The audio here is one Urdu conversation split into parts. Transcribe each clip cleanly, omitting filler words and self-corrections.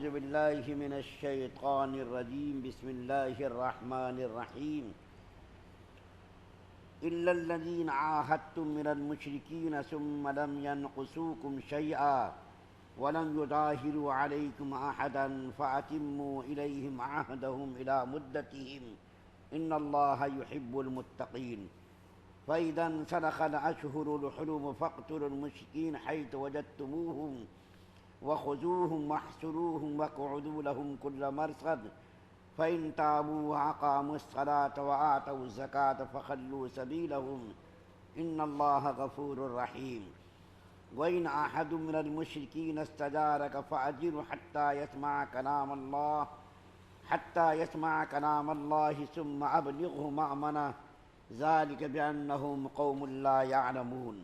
أعوذ بالله من الشيطان الرجيم بسم الله الرحمن الرحيم إلا الذين عاهدتم من المشركين ثم لم ينقصوكم شيئا ولم يظاهروا عليكم أحدا فأتموا إليهم عهدهم إلى مدتهم إن الله يحب المتقين فإذا انسلخ الأشهر الحرم فاقتلوا المشركين حيث وجدتموهم وخذوهم واحصروهم واقعدوا لهم كل مرصد فإن تابوا وأقاموا الصلاة وآتوا الزكاة فخلوا سبيلهم إن الله غفور رحيم وإن أحد من المشركين استجارك فأجره حتى يسمع كلام الله ثم أبلغه مأمنه ذلك بأنهم قوم لا يعلمون۔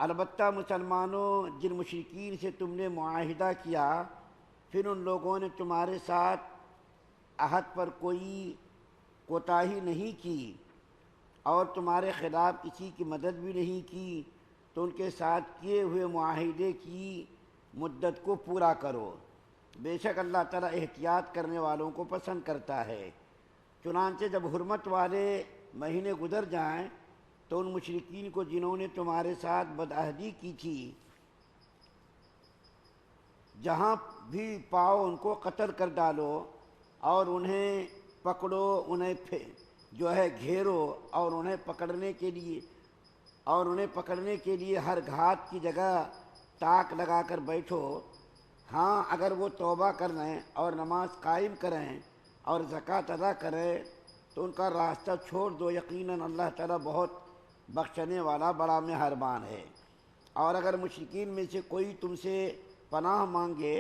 البتہ مسلمانوں، جن مشرکین سے تم نے معاہدہ کیا پھر ان لوگوں نے تمہارے ساتھ عہد پر کوئی کوتاہی نہیں کی اور تمہارے خلاف کسی کی مدد بھی نہیں کی تو ان کے ساتھ کیے ہوئے معاہدے کی مدت کو پورا کرو، بے شک اللہ تعالیٰ احتیاط کرنے والوں کو پسند کرتا ہے۔ چنانچہ جب حرمت والے مہینے گزر جائیں تو ان مشرکین کو جنہوں نے تمہارے ساتھ بدعہدی کی تھی جہاں بھی پاؤ ان کو قتل کر ڈالو اور انہیں پکڑو، انہیں گھیرو اور انہیں پکڑنے کے لیے ہر گھات کی جگہ تاک لگا کر بیٹھو۔ ہاں اگر وہ توبہ کر لیں اور نماز قائم کریں اور زکوٰۃ ادا کریں تو ان کا راستہ چھوڑ دو، یقیناً اللہ تعالیٰ بہت بخشنے والا بڑا مہربان ہے۔ اور اگر مشرکین میں سے کوئی تم سے پناہ مانگے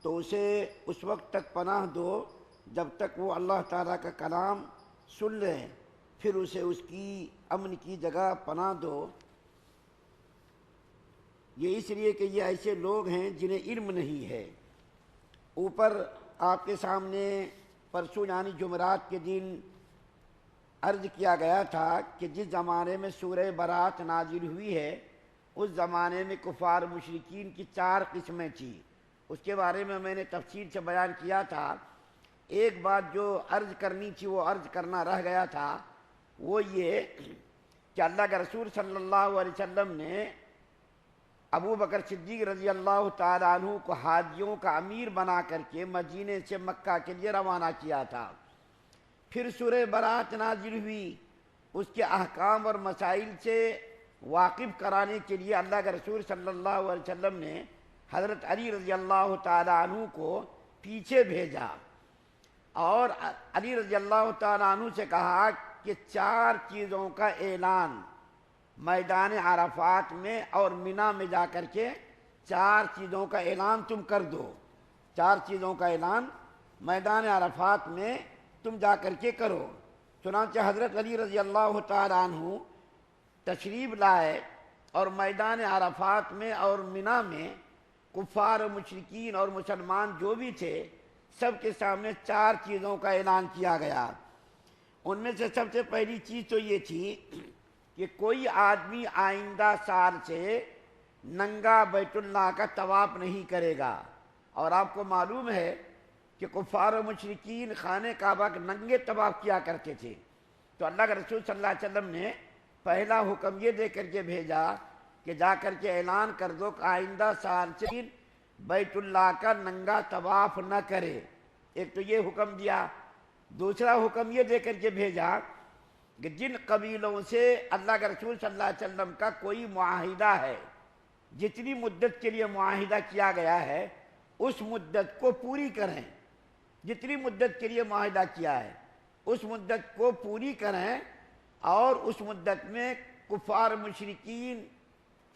تو اسے اس وقت تک پناہ دو جب تک وہ اللہ تعالیٰ کا کلام سن لے، پھر اسے اس کی امن کی جگہ پناہ دو۔ یہ اس لیے کہ یہ ایسے لوگ ہیں جنہیں علم نہیں ہے۔ اوپر آپ کے سامنے پرسوں یعنی جمعرات کے دن عرض کیا گیا تھا کہ جس زمانے میں سورہ برات نازل ہوئی ہے اس زمانے میں کفار مشرکین کی 4 قسمیں تھیں، اس کے بارے میں میں نے تفصیل سے بیان کیا تھا۔ ایک بات جو عرض کرنی تھی وہ عرض کرنا رہ گیا تھا، وہ یہ کہ اللہ کے رسول صلی اللہ علیہ وسلم نے ابو بکر صدیق رضی اللہ تعالیٰ عنہ کو حاجیوں کا امیر بنا کر کے مدینے سے مکہ کے لیے روانہ کیا تھا۔ پھر سورہ برات نازل ہوئی، اس کے احکام اور مسائل سے واقف کرانے کے لیے اللہ کے رسول صلی اللہ علیہ وسلم نے حضرت علی رضی اللہ تعالیٰ عنہ کو پیچھے بھیجا اور علی رضی اللہ تعالیٰ عنہ سے کہا کہ 4 چیزوں کا اعلان میدان عرفات میں اور منی میں جا کر کے 4 چیزوں کا اعلان تم کر دو۔ 4 چیزوں کا اعلان میدان عرفات میں تم جا کر کے کرو۔ چنانچہ حضرت علی رضی اللہ تعالیٰ عنہ تشریف لائے اور میدان عرفات میں اور منی میں کفار و مشرکین اور مسلمان جو بھی تھے سب کے سامنے 4 چیزوں کا اعلان کیا گیا۔ ان میں سے سب سے پہلی چیز تو یہ تھی کہ کوئی آدمی آئندہ سال سے ننگا بیت اللہ کا طواف نہیں کرے گا۔ اور آپ کو معلوم ہے کہ کفار و مشرکین خانہ کعبہ کے ننگے طواف کیا کرتے تھے، تو اللہ کے رسول صلی اللہ علیہ وسلم نے پہلا حکم یہ دے کر کے بھیجا کہ جا کر کے اعلان کر دو کہ آئندہ سال سے بیت اللہ کا ننگا طواف نہ کرے۔ ایک تو یہ حکم دیا۔ دوسرا حکم یہ دے کر کے بھیجا کہ جن قبیلوں سے اللہ کے رسول صلی اللہ علیہ وسلم کا کوئی معاہدہ ہے، جتنی مدت کے لیے معاہدہ کیا گیا ہے اس مدت کو پوری کریں۔ جتنی مدت کے لیے معاہدہ کیا ہے اس مدت کو پوری کریں اور اس مدت میں کفار مشرکین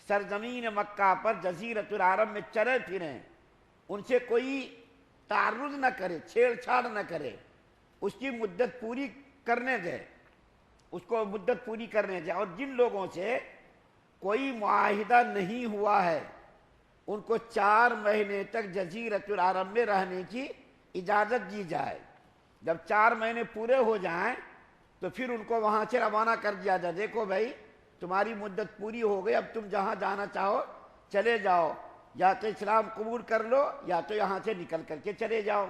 سرزمین مکہ پر جزیرۃ العرب میں چلے پھریں، ان سے کوئی تعرض نہ کرے، چھیڑ چھاڑ نہ کرے، اس کی مدت پوری کرنے دے، اس کو مدت پوری کرنے دے۔ اور جن لوگوں سے کوئی معاہدہ نہیں ہوا ہے ان کو 4 مہینے تک جزیرۃ العرب میں رہنے کی اجازت دی جائے۔ جب 4 مہینے پورے ہو جائیں تو پھر ان کو وہاں سے روانہ کر دیا جائے، دیکھو بھائی تمہاری مدت پوری ہو گئی، اب تم جہاں جانا چاہو چلے جاؤ۔ یا تو اسلام قبول کر لو یا تو یہاں سے نکل کر کے چلے جاؤ۔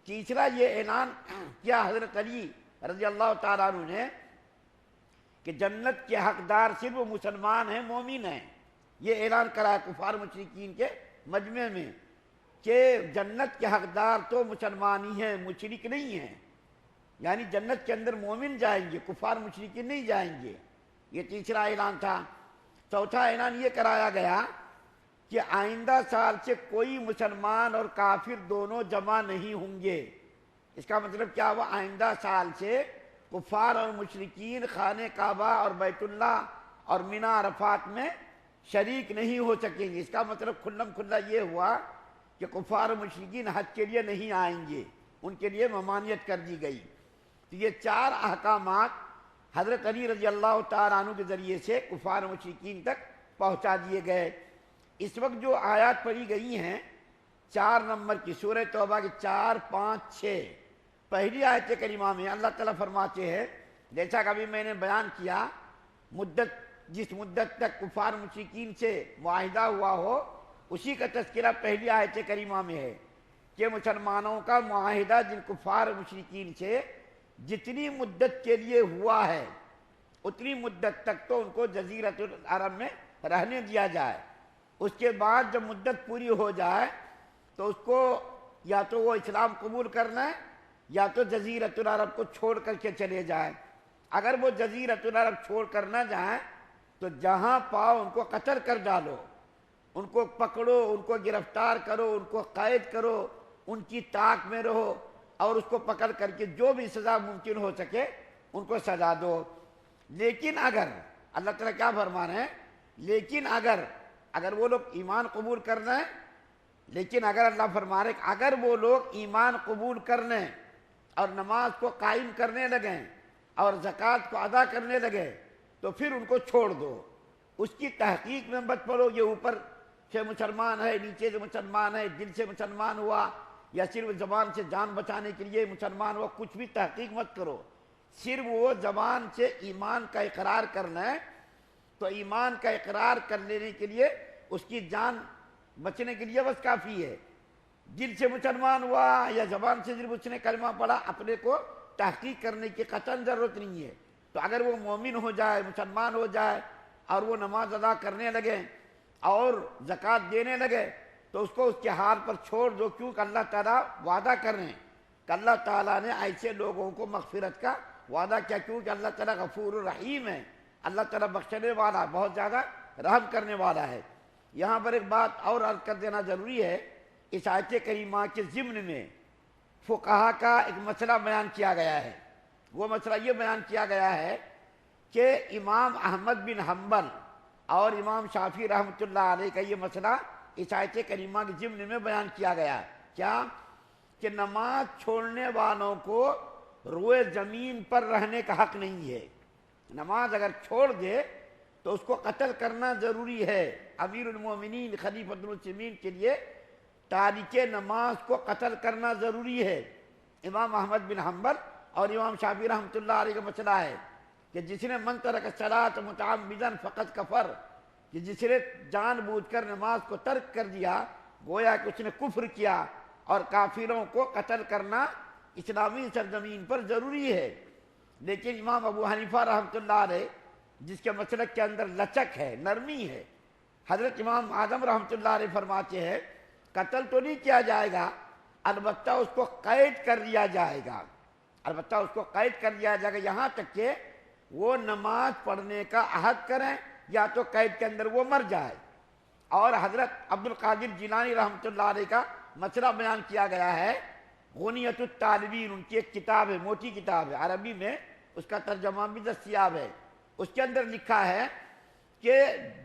تیسرا یہ اعلان کیا حضرت علی رضی اللہ تعالیٰ عنہ نے کہ جنت کے حقدار صرف مسلمان ہیں، مومن ہیں۔ یہ اعلان کرا کفار مشرکین کے مجمع میں کہ جنت کے حقدار تو مسلمان ہی ہیں، مشرک نہیں ہیں، یعنی جنت کے اندر مومن جائیں گے، کفار مشرکین نہیں جائیں گے۔ یہ تیسرا اعلان تھا۔ چوتھا اعلان یہ کرایا گیا کہ آئندہ سال سے کوئی مسلمان اور کافر دونوں جمع نہیں ہوں گے۔ اس کا مطلب کیا ہوا؟ آئندہ سال سے کفار اور مشرکین خانہ کعبہ اور بیت اللہ اور منی عرفات میں شریک نہیں ہو سکیں گے۔ اس کا مطلب کھلم کھلا یہ ہوا کہ کفار و مشرکین حج کے لیے نہیں آئیں گے، ان کے لیے ممانعت کر دی گئی۔ تو یہ چار احکامات حضرت علی رضی اللہ تعالیٰ عنہ کے ذریعے سے کفار و مشرکین تک پہنچا دیے گئے۔ اس وقت جو آیات پڑھی گئی ہیں 4 نمبر کی سورہ توبہ کی 4، 5، 6، پہلی آیت کریمہ میں اللہ تعالیٰ فرماتے ہیں، جیسا کہ ابھی میں نے بیان کیا، جس مدت تک کفار مشرکین سے معاہدہ ہوا ہو اسی کا تذکرہ پہلی آیت کریمہ میں ہے کہ مسلمانوں کا معاہدہ جن کفار مشرکین سے جتنی مدت کے لیے ہوا ہے اتنی مدت تک تو ان کو جزیرۃ العرب میں رہنے دیا جائے۔ اس کے بعد جب مدت پوری ہو جائے تو اس کو یا تو وہ اسلام قبول کرنا ہے یا تو جزیرۃ العرب کو چھوڑ کر کے چلے جائیں۔ اگر وہ جزیرۃ العرب چھوڑ کر نہ جائیں تو جہاں پاؤ ان کو قتل کر ڈالو، ان کو پکڑو، ان کو گرفتار کرو، ان کو قید کرو، ان کی طاق میں رہو اور اس کو پکڑ کر کے جو بھی سزا ممکن ہو سکے ان کو سزا دو۔ لیکن اگر اللہ تعالیٰ کیا فرما رہے ہیں، لیکن اگر وہ لوگ ایمان قبول کرنا ہے، لیکن اگر اللہ فرما رہے ہیں کہ اگر وہ لوگ ایمان قبول کرنے اور نماز کو قائم کرنے لگیں اور زکوٰۃ کو ادا کرنے لگے تو پھر ان کو چھوڑ دو۔ اس کی تحقیق میں مت پڑو یہ اوپر سے مسلمان ہے، نیچے سے مسلمان ہے، دل سے مسلمان ہوا یا صرف زبان سے جان بچانے کے لیے مسلمان ہوا، کچھ بھی تحقیق مت کرو۔ صرف وہ زبان سے ایمان کا اقرار کرنا ہے تو ایمان کا اقرار کر لینے کے لیے اس کی جان بچنے کے لیے بس کافی ہے۔ دل سے مسلمان ہوا یا زبان سے صرف اس نے کلمہ پڑھا، اپنے کو تحقیق کرنے کی قطعاً ضرورت نہیں ہے۔ تو اگر وہ مومن ہو جائے، مسلمان ہو جائے اور وہ نماز ادا کرنے لگے اور زکوٰۃ دینے لگے تو اس کو اس کے حال پر چھوڑ دو، کیونکہ اللہ تعالیٰ وعدہ کر رہے ہیں کہ اللہ تعالیٰ نے ایسے لوگوں کو مغفرت کا وعدہ کیا، کیونکہ اللہ تعالیٰ غفور الرحیم ہے، اللہ تعالیٰ بخشنے والا، بہت زیادہ رحم کرنے والا ہے۔ یہاں پر ایک بات اور عرض کر دینا ضروری ہے، اس آیت کریمہ کے ضمن میں فقہا کا ایک مسئلہ بیان کیا گیا ہے۔ وہ مسئلہ یہ بیان کیا گیا ہے کہ امام احمد بن حنبل اور امام شافعی رحمۃ اللہ علیہ کا یہ مسئلہ اس آیت کریمہ کے ضمن میں بیان کیا گیا ہے۔ کیا کہ نماز چھوڑنے والوں کو روئے زمین پر رہنے کا حق نہیں ہے۔ نماز اگر چھوڑ دے تو اس کو قتل کرنا ضروری ہے۔ امیر المومنین خلیفۃ المسلمین کے لیے تارک نماز کو قتل کرنا ضروری ہے۔ امام احمد بن حنبل اور امام شافعی رحمۃ اللہ علیہ کا مسئلہ ہے کہ جس نے من ترک الصلاۃ متعمدا فقد کفر، کہ جس نے جان بوجھ کر نماز کو ترک کر دیا گویا کہ اس نے کفر کیا، اور کافروں کو قتل کرنا اسلامی سرزمین پر ضروری ہے۔ لیکن امام ابو حنیفہ رحمۃ اللہ علیہ جس کے مسلک کے اندر لچک ہے، نرمی ہے، حضرت امام اعظم رحمۃ اللہ علیہ فرماتے ہیں قتل تو نہیں کیا جائے گا، البتہ اس کو قید کر لیا جائے گا، البتہ اس کو قید کر لیا جائے گا یہاں تک کہ وہ نماز پڑھنے کا عہد کریں یا تو قید کے اندر وہ مر جائے۔ اور حضرت عبد القادر جیلانی رحمۃ اللہ علیہ کا مسئلہ بیان کیا گیا ہے، غنیۃ الطالبین، ان کی ایک کتاب ہے، موٹی کتاب ہے، عربی میں اس کا ترجمہ بھی دستیاب ہے۔ اس کے اندر لکھا ہے کہ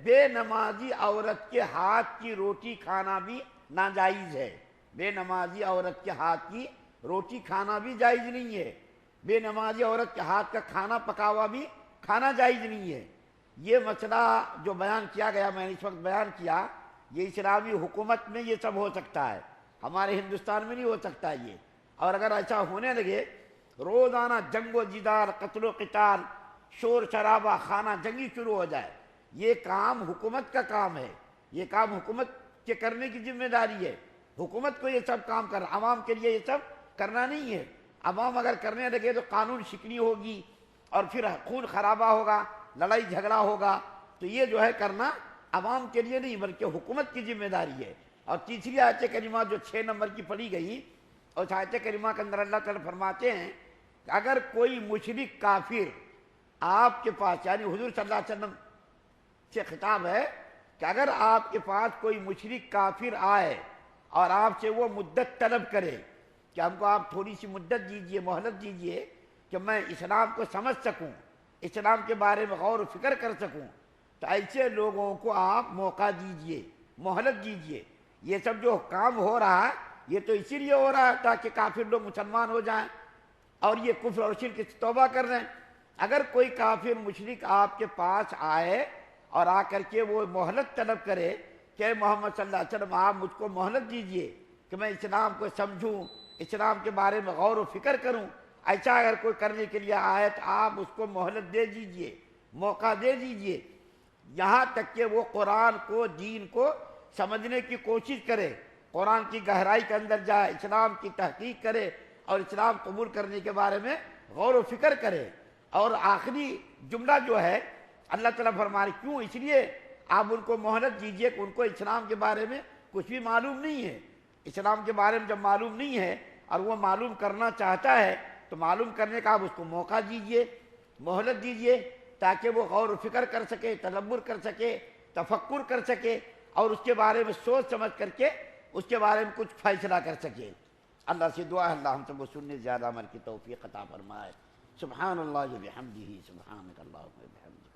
بے نمازی عورت کے ہاتھ کی روٹی کھانا بھی ناجائز ہے، بے نمازی عورت کے ہاتھ کی روٹی کھانا بھی جائز نہیں ہے، بے نمازی عورت کے ہاتھ کا کھانا پکا ہوا بھی کھانا جائز نہیں ہے۔ یہ مسئلہ جو بیان کیا گیا، میں نے اس وقت بیان کیا، یہ اسلامی حکومت میں یہ سب ہو سکتا ہے، ہمارے ہندوستان میں نہیں ہو سکتا یہ۔ اور اگر ایسا ہونے لگے روزانہ جنگ و جدال، قتل و قتال، شور شرابہ، خانہ جنگی شروع ہو جائے، یہ کام حکومت کا کام ہے، یہ کام حکومت کے کرنے کی ذمہ داری ہے۔ حکومت کو یہ سب کام کرنا، عوام کے لیے یہ سب کرنا نہیں ہے۔ عوام اگر کرنے لگے تو قانون شکنی ہوگی اور پھر خون خرابہ ہوگا، لڑائی جھگڑا ہوگا، تو یہ جو ہے کرنا عوام کے لیے نہیں بلکہ حکومت کی ذمہ داری ہے۔ اور تیسری آیت کریمہ جو 6 نمبر کی پڑھی گئی، اور اس آیت کریمہ کے اندر اللہ تعالیٰ فرماتے ہیں کہ اگر کوئی مشرک کافر آپ کے پاس، یعنی حضور صلی اللہ علیہ وسلم سے خطاب ہے کہ اگر آپ کے پاس کوئی مشرک کافر آئے اور آپ سے وہ مدت طلب کرے کہ ہم کو آپ تھوڑی سی مدت دیجئے، مہلت دیجئے کہ میں اسلام کو سمجھ سکوں، اسلام کے بارے میں غور و فکر کر سکوں، تو ایسے لوگوں کو آپ موقع دیجئے، مہلت دیجئے۔ یہ سب جو کام ہو رہا ہے یہ تو اسی لیے ہو رہا ہے تاکہ کافر لوگ مسلمان ہو جائیں اور یہ کفر اور شرک سے توبہ کر رہے ہیں۔ اگر کوئی کافر مشرک آپ کے پاس آئے اور آ کر کے وہ مہلت طلب کرے کہ محمد صلی اللہ علیہ وسلم آپ مجھ کو مہلت دیجئے کہ میں اسلام کو سمجھوں، اسلام کے بارے میں غور و فکر کروں، ایسا اگر کوئی کرنے کے لیے آئے تو آپ اس کو مہلت دے دیجئے، موقع دے دیجئے، یہاں تک کہ وہ قرآن کو، دین کو سمجھنے کی کوشش کرے، قرآن کی گہرائی کے اندر جائے، اسلام کی تحقیق کرے اور اسلام قبول کرنے کے بارے میں غور و فکر کرے۔ اور آخری جملہ جو ہے اللہ تعالیٰ فرمائے کیوں، اس لیے آپ ان کو مہلت دیجئے کہ ان کو اسلام کے بارے میں کچھ بھی معلوم نہیں ہے۔ اسلام کے بارے میں جب معلوم نہیں ہے اور وہ معلوم کرنا چاہتا ہے تو معلوم کرنے کا آپ اس کو موقع دیجئے، مہلت دیجئے، تاکہ وہ غور و فکر کر سکے، تدبر کر سکے، تفکر کر سکے اور اس کے بارے میں سوچ سمجھ کر کے اس کے بارے میں کچھ فیصلہ کر سکے۔ اللہ سے دعا ہے اللہ ہم سب کو سننے زیادہ عمل کی توفیق عطا فرمائے۔ سبحان اللہ و بحمدہ، سبحانک اللہم و بحمدک۔